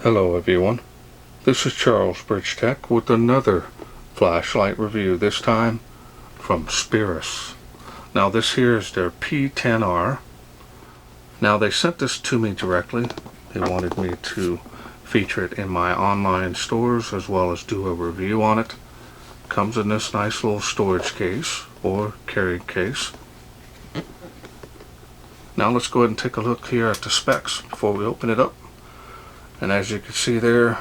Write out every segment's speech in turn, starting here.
Hello everyone, this is Charles BridgTec with another flashlight review, this time from Speras. Now this here is their P10R. Now they sent this to me directly. They wanted me to feature it in my online stores as well as do a review on it. Comes in this nice little storage case or carry case. Now let's go ahead and take a look here at the specs before we open it up. And as you can see there,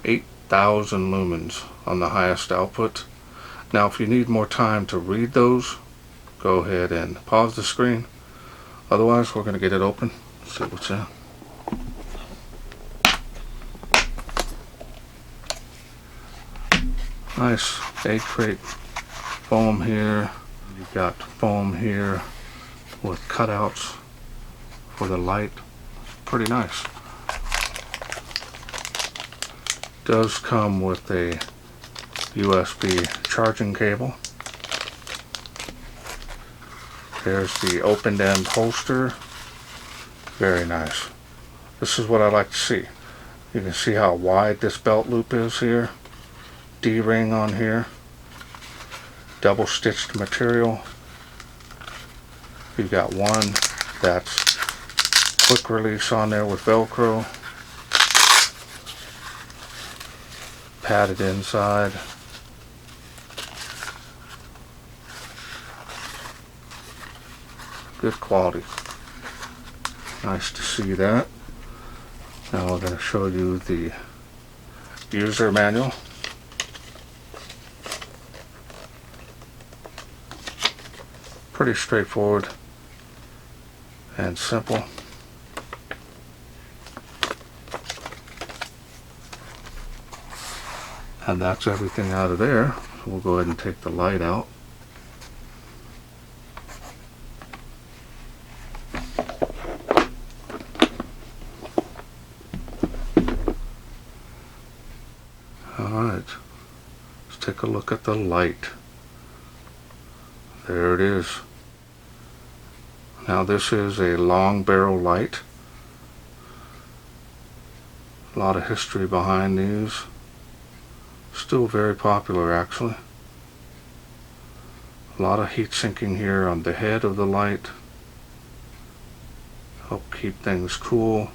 8,000 lumens on the highest output. Now if you need more time to read those, go ahead and pause the screen. Otherwise we're going to get it open, see what's in. Nice egg crate foam here. You've got foam here with cutouts for the light. Pretty nice. Does come with a USB charging cable. There's the open end holster. Very nice. This is what I like to see. You can see how wide this belt loop is here. D-ring on here. Double stitched material. You've got one that's quick release on there with Velcro. Padded inside. Good quality. Nice to see that. Now I'm going to show you the user manual. Pretty straightforward and simple. And that's everything out of there. So we'll go ahead and take the light out. Alright, let's take a look at the light. There it is. Now this is a long barrel light. A lot of history behind these. Still very popular actually. A lot of heat sinking here on the head of the light. Help keep things cool.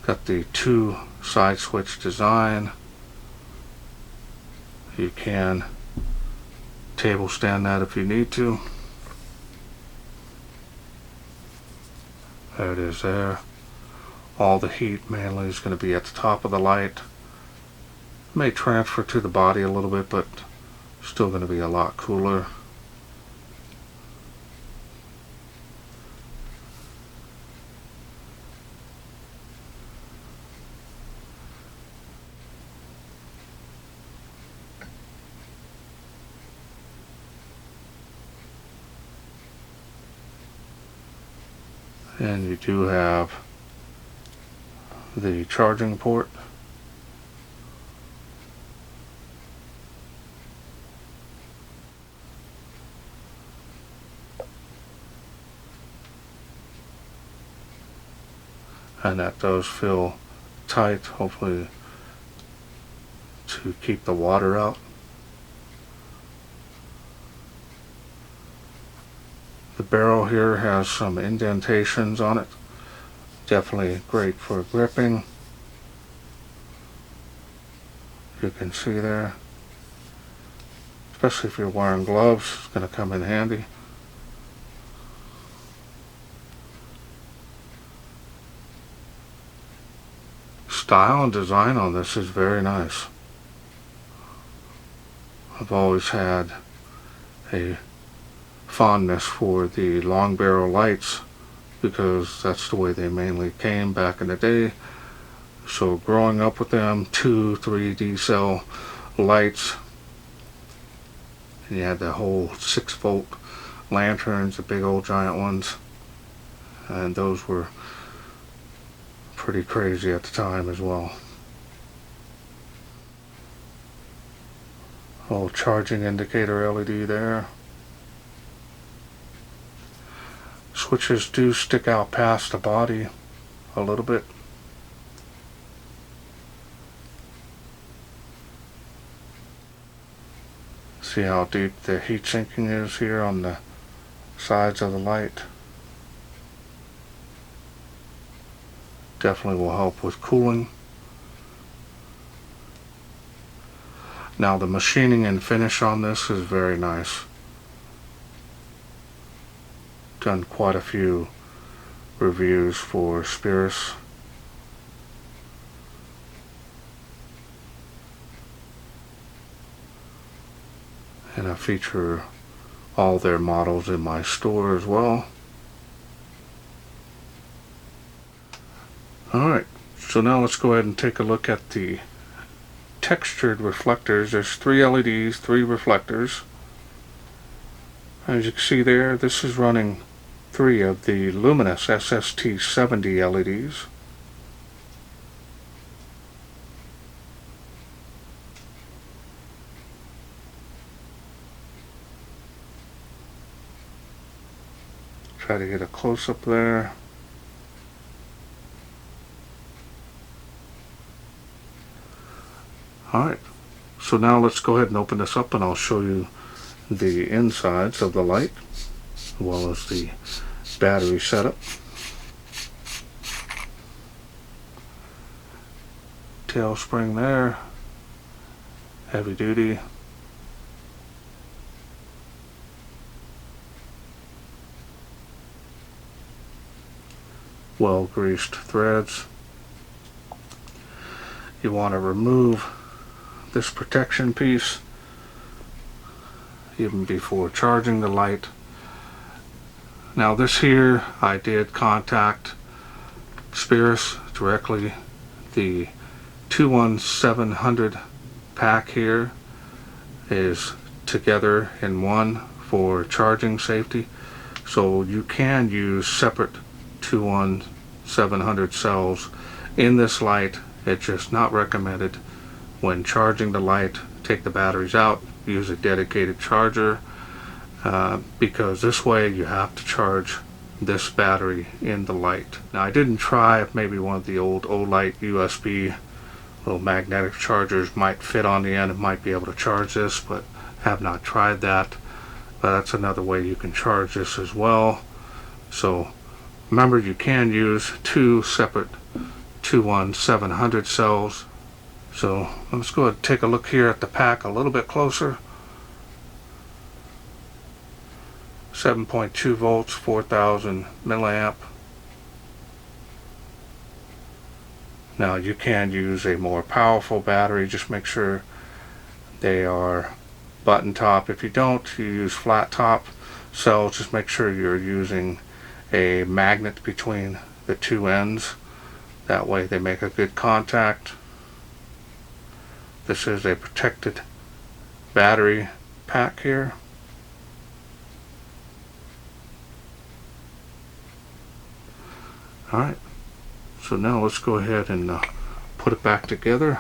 Got the 2 side switch design. You can table stand that if you need to. There it is there. All the heat mainly is going to be at the top of the light. May transfer to the body a little bit, but still going to be a lot cooler. And you do have the charging port. And that does feel tight, hopefully to keep the water out. The barrel here has some indentations on it. Definitely great for gripping. You can see there. Especially if you're wearing gloves, it's going to come in handy. Style and design on this is very nice. I've always had a fondness for the long barrel lights because that's the way they mainly came back in the day. So growing up with them, 2, 3D cell lights, and you had the whole 6-volt lanterns, the big old giant ones, and those were pretty crazy at the time as well. Little charging indicator LED there. Switches do stick out past the body a little bit. See how deep the heat sinking is here on the sides of the light. Definitely will help with cooling. Now the machining and finish on this is very nice. Done quite a few reviews for Speras. And I feature all their models in my store as well. Alright, so now let's go ahead and take a look at the textured reflectors. There's 3 LEDs, 3 reflectors. As you can see there, this is running 3 of the luminous SST70 LEDs. Try to get a close-up there. Alright, so now let's go ahead and open this up and I'll show you the insides of the light as well as the battery setup. Tail spring there, heavy duty. Well greased threads. You want to remove this protection piece even before charging the light. Now this here, I did contact Speras directly. The 21700 pack here is together in one for charging safety, so you can use separate 21700 cells in this light. It's just not recommended. When charging the light, take the batteries out, use a dedicated charger, because this way you have to charge this battery in the light. Now I didn't try if maybe one of the old Olight USB little magnetic chargers might fit on the end and might be able to charge this, but have not tried that. But that's another way you can charge this as well. So remember, you can use 2 separate 21700 cells. So let's go ahead and take a look here at the pack a little bit closer. 7.2 volts, 4000 milliamp. Now you can use a more powerful battery. Just make sure they are button top. If you don't, you use flat top cells. Just make sure you're using a magnet between the 2 ends. That way they make a good contact. This is a protected battery pack here. Alright, so now let's go ahead and put it back together.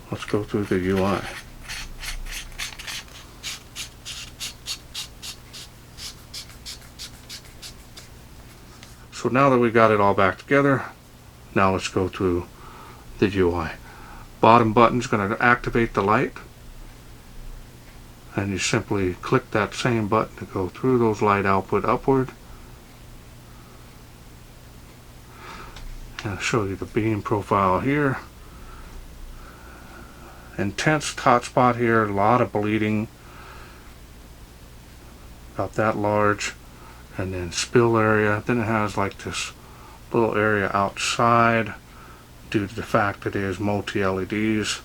Let's go through the UI. So now that we got it all back together, now let's go through the UI. Bottom button is going to activate the light, and you simply click that same button to go through those light output upward. And I'll show you the beam profile here. Intense hot spot here, a lot of bleeding, about that large, and then spill area. Then it has like this little area outside due to the fact that it is multi-LEDs,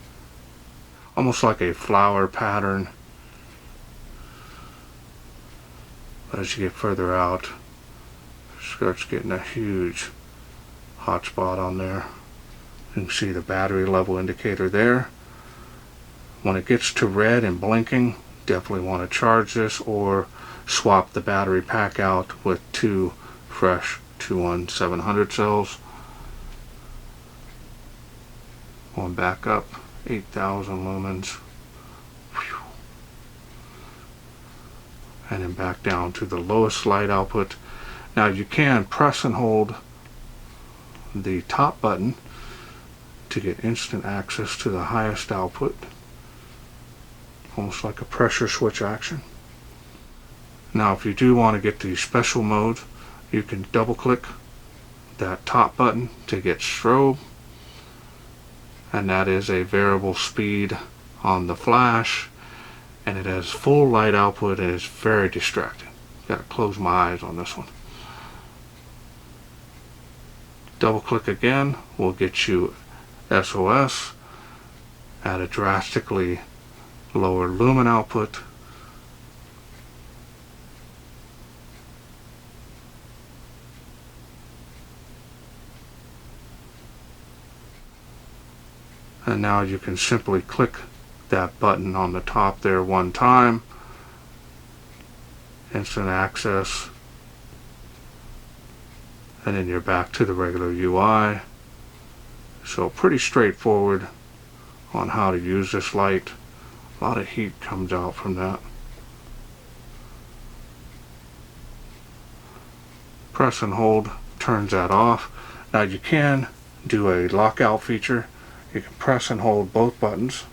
almost like a flower pattern. As you get further out, it starts getting a huge hot spot on there. You can see the battery level indicator there. When it gets to red and blinking, definitely want to charge this or swap the battery pack out with 2 fresh 21700 cells. Going back up, 8000 lumens. Whew. And then back down to the lowest light output. Now you can press and hold the top button to get instant access to the highest output. almost like a pressure switch action. Now if you do want to get the special mode, you can double click that top button to get strobe, and that is a variable speed on the flash, and it has full light output and is very distracting. Gotta close my eyes on this one. Double click again will get you SOS at a drastically lower lumen output. And now you can simply click that button on the top there one time. Instant access. And then you're back to the regular UI. So pretty straightforward on how to use this light. A lot of heat comes out from that. Press and hold turns that off. Now you can do a lockout feature. You can press and hold both buttons,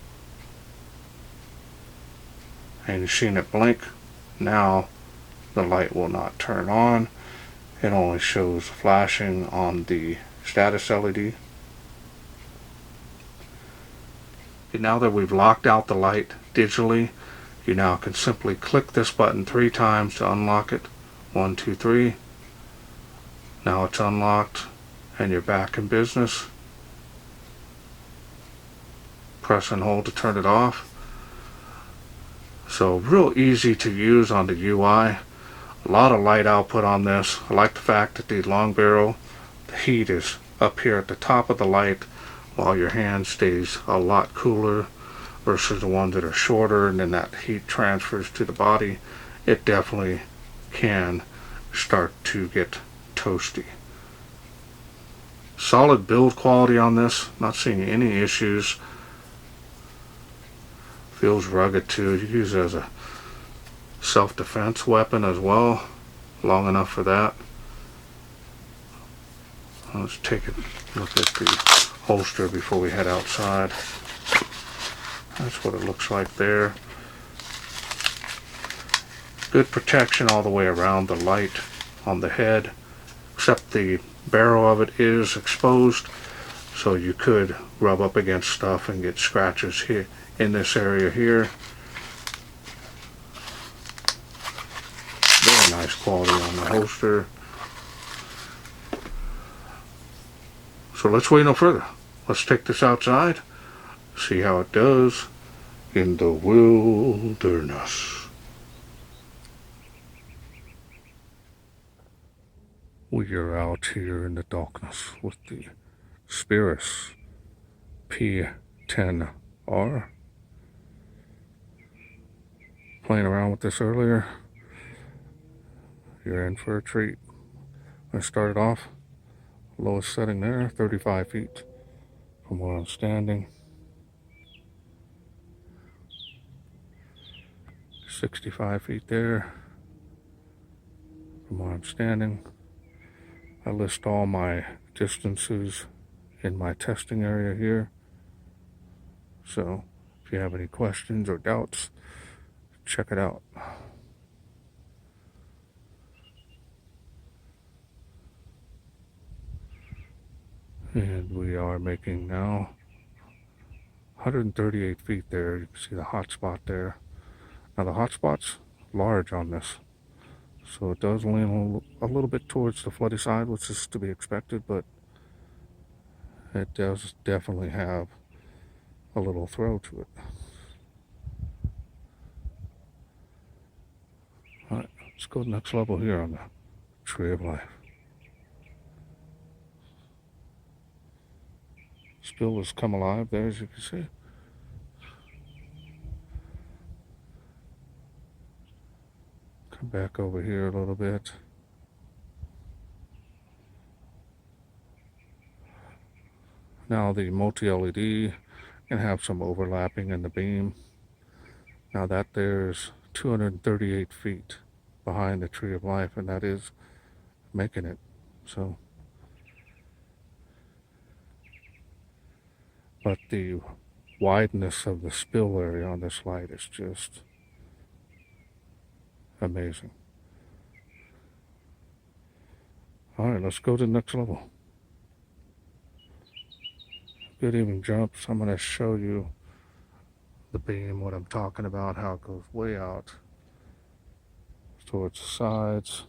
and you've seen it blink. Now the light will not turn on. It only shows flashing on the status LED. And now that we've locked out the light digitally, you now can simply click this button 3 times to unlock it. 1, 2, 3. Now it's unlocked and you're back in business. Press and hold to turn it off. So real easy to use on the UI. A lot of light output on this. I like the fact that the long barrel, the heat is up here at the top of the light, while your hand stays a lot cooler versus the ones that are shorter, and then that heat transfers to the body. It definitely can start to get toasty. Solid build quality on this. Not seeing any issues. Feels rugged too. You use it as a self-defense weapon as well. Long enough for that. Let's take a look at the holster before we head outside. That's what it looks like there. Good protection all the way around the light on the head, except the barrel of it is exposed, so you could rub up against stuff and get scratches here in this area here. Very nice quality on the holster. So let's wait no further. Let's take this outside, see how it does in the wilderness. We are out here in the darkness with the Speras P10R. Playing around with this earlier. You're in for a treat. I started off lowest setting there, 35 feet from where I'm standing. 65 feet there from where I'm standing. I list all my distances in my testing area here. So if you have any questions or doubts, check it out. And we are making now 138 feet there. You can see the hot spot there. Now the hot spot's large on this, so it does lean a little bit towards the floody side, which is to be expected, but it does definitely have a little throw to it. Alright, let's go to the next level here on the Tree of Life. Still has come alive there, as you can see. Come back over here a little bit. Now the multi-LED can have some overlapping in the beam. Now that there's 238 feet behind the Tree of Life, and that is making it. So, but the wideness of the spill area on this light is just amazing. Alright, let's go to the next level. Good evening, Jumps. I'm going to show you the beam, what I'm talking about, how it goes way out towards the sides.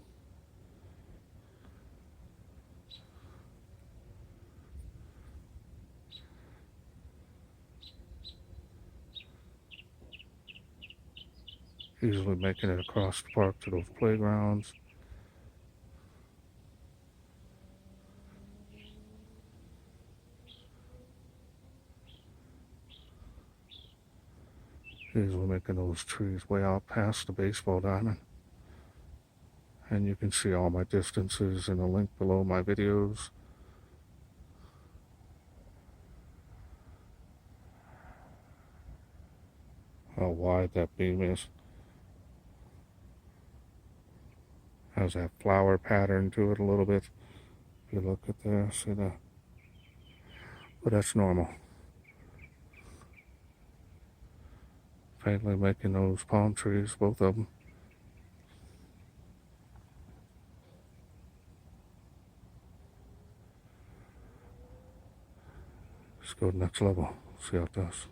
Easily making it across the park to those playgrounds. Easily making those trees way out past the baseball diamond. And you can see all my distances in the link below my videos. How wide that beam is. Has that flower pattern to it a little bit. If you look at there, see that? But that's normal. Faintly making those palm trees, both of them. Let's go to the next level, see how it does.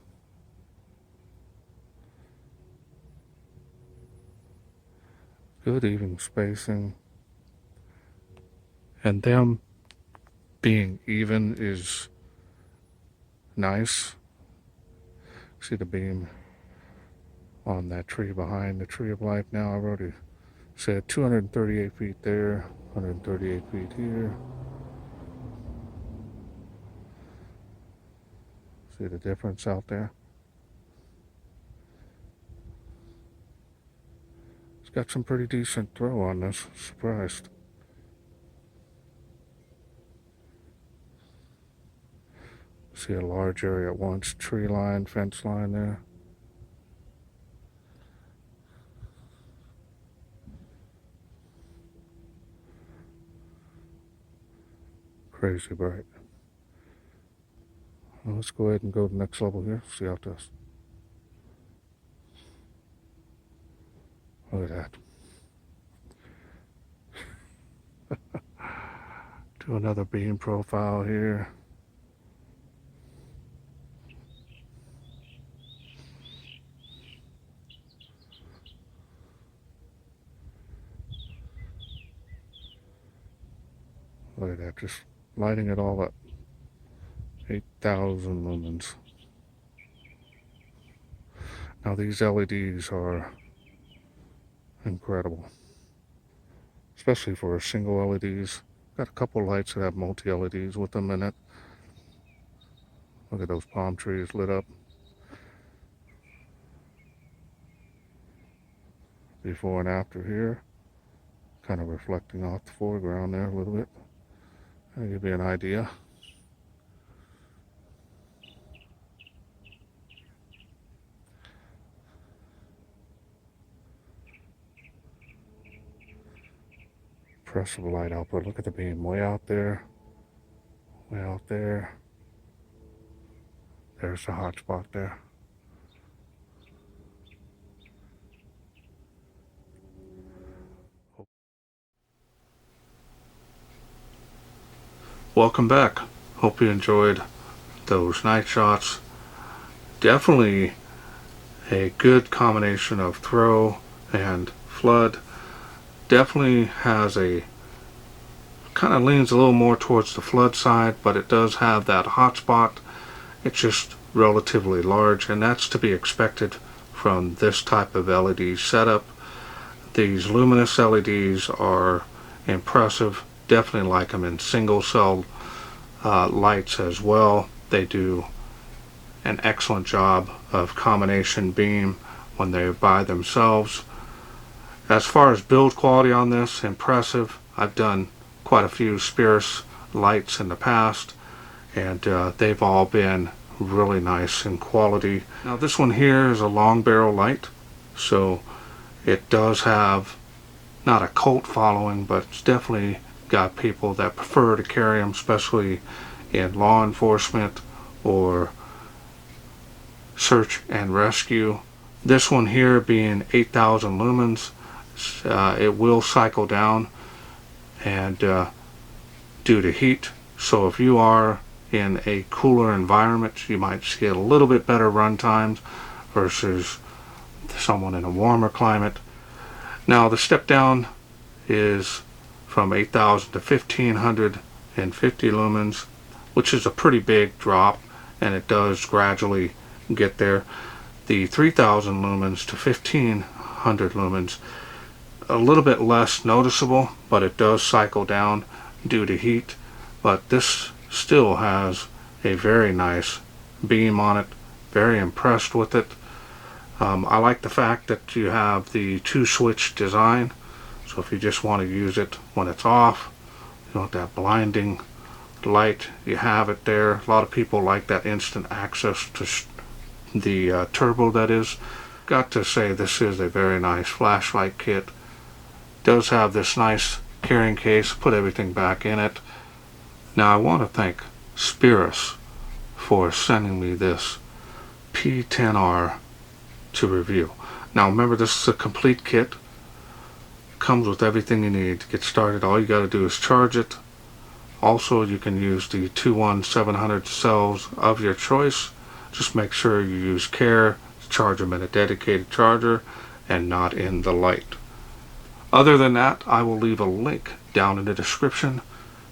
Good even spacing. And them being even is nice. See the beam on that tree behind the tree of life now. I've already said 238 feet there, 138 feet here. See the difference out there? It's got some pretty decent throw on this. Surprised. See a large area at once, tree line, fence line there. Crazy bright. Well, let's go ahead and go to the next level here, see how it does. Look at that. Do another beam profile here. Look at that, just lighting it all up. 8,000 lumens. Now these LEDs are incredible, especially for single LEDs. Got a couple lights that have multi-LEDs with them in it. Look at those palm trees lit up. Before and after here. Kind of reflecting off the foreground there a little bit. I'll give you an idea. Impressive light output. Look at the beam way out there. Way out there. There's the hot spot there. Welcome back. Hope you enjoyed those night shots. Definitely a good combination of throw and flood. Definitely has a kind of leans a little more towards the flood side, but it does have that hot spot. It's just relatively large, and that's to be expected from this type of LED setup. These luminous LEDs are impressive. Definitely like them in single cell lights as well. They do an excellent job of combination beam when they're by themselves. As far as build quality on this, impressive. I've done quite a few Speras lights in the past, and they've all been really nice in quality. Now this one here is a long barrel light, so it does have not a cult following, but it's definitely got people that prefer to carry them, especially in law enforcement or search and rescue. This one here being 8,000 lumens, it will cycle down and due to heat. So if you are in a cooler environment, you might get a little bit better run times versus someone in a warmer climate. Now the step down is from 8,000 to 1,550 lumens, which is a pretty big drop, and it does gradually get there. The 3,000 lumens to 1,500 lumens, a little bit less noticeable, but it does cycle down due to heat. But this still has a very nice beam on it. Very impressed with it. I like the fact that you have the 2-switch design, so if you just want to use it when it's off, you want that blinding light, you have it there. A lot of people like that instant access to the turbo, that is. Got to say, this is a very nice flashlight kit. Does have this nice carrying case, put everything back in it. Now I want to thank Speras for sending me this P10R to review. Now remember, this is a complete kit. Comes with everything you need to get started. All you got to do is charge it. Also, you can use the 21700 cells of your choice. Just make sure you use care to charge them in a dedicated charger and not in the light. Other than that, I will leave a link down in the description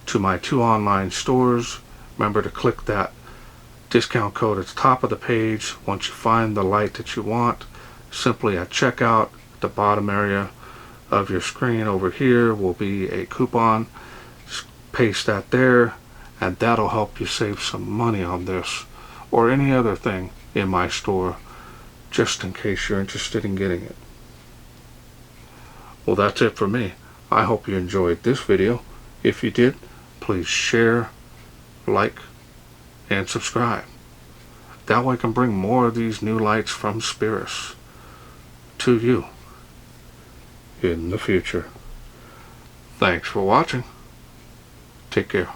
to my 2 online stores. Remember to click that discount code at the top of the page. Once you find the light that you want, simply at checkout, the bottom area of your screen over here will be a coupon. Just paste that there, and that'll help you save some money on this or any other thing in my store, just in case you're interested in getting it. Well, that's it for me. I hope you enjoyed this video. If you did, please share, like, and subscribe. That way I can bring more of these new lights from Speras to you in the future. Thanks for watching. Take care.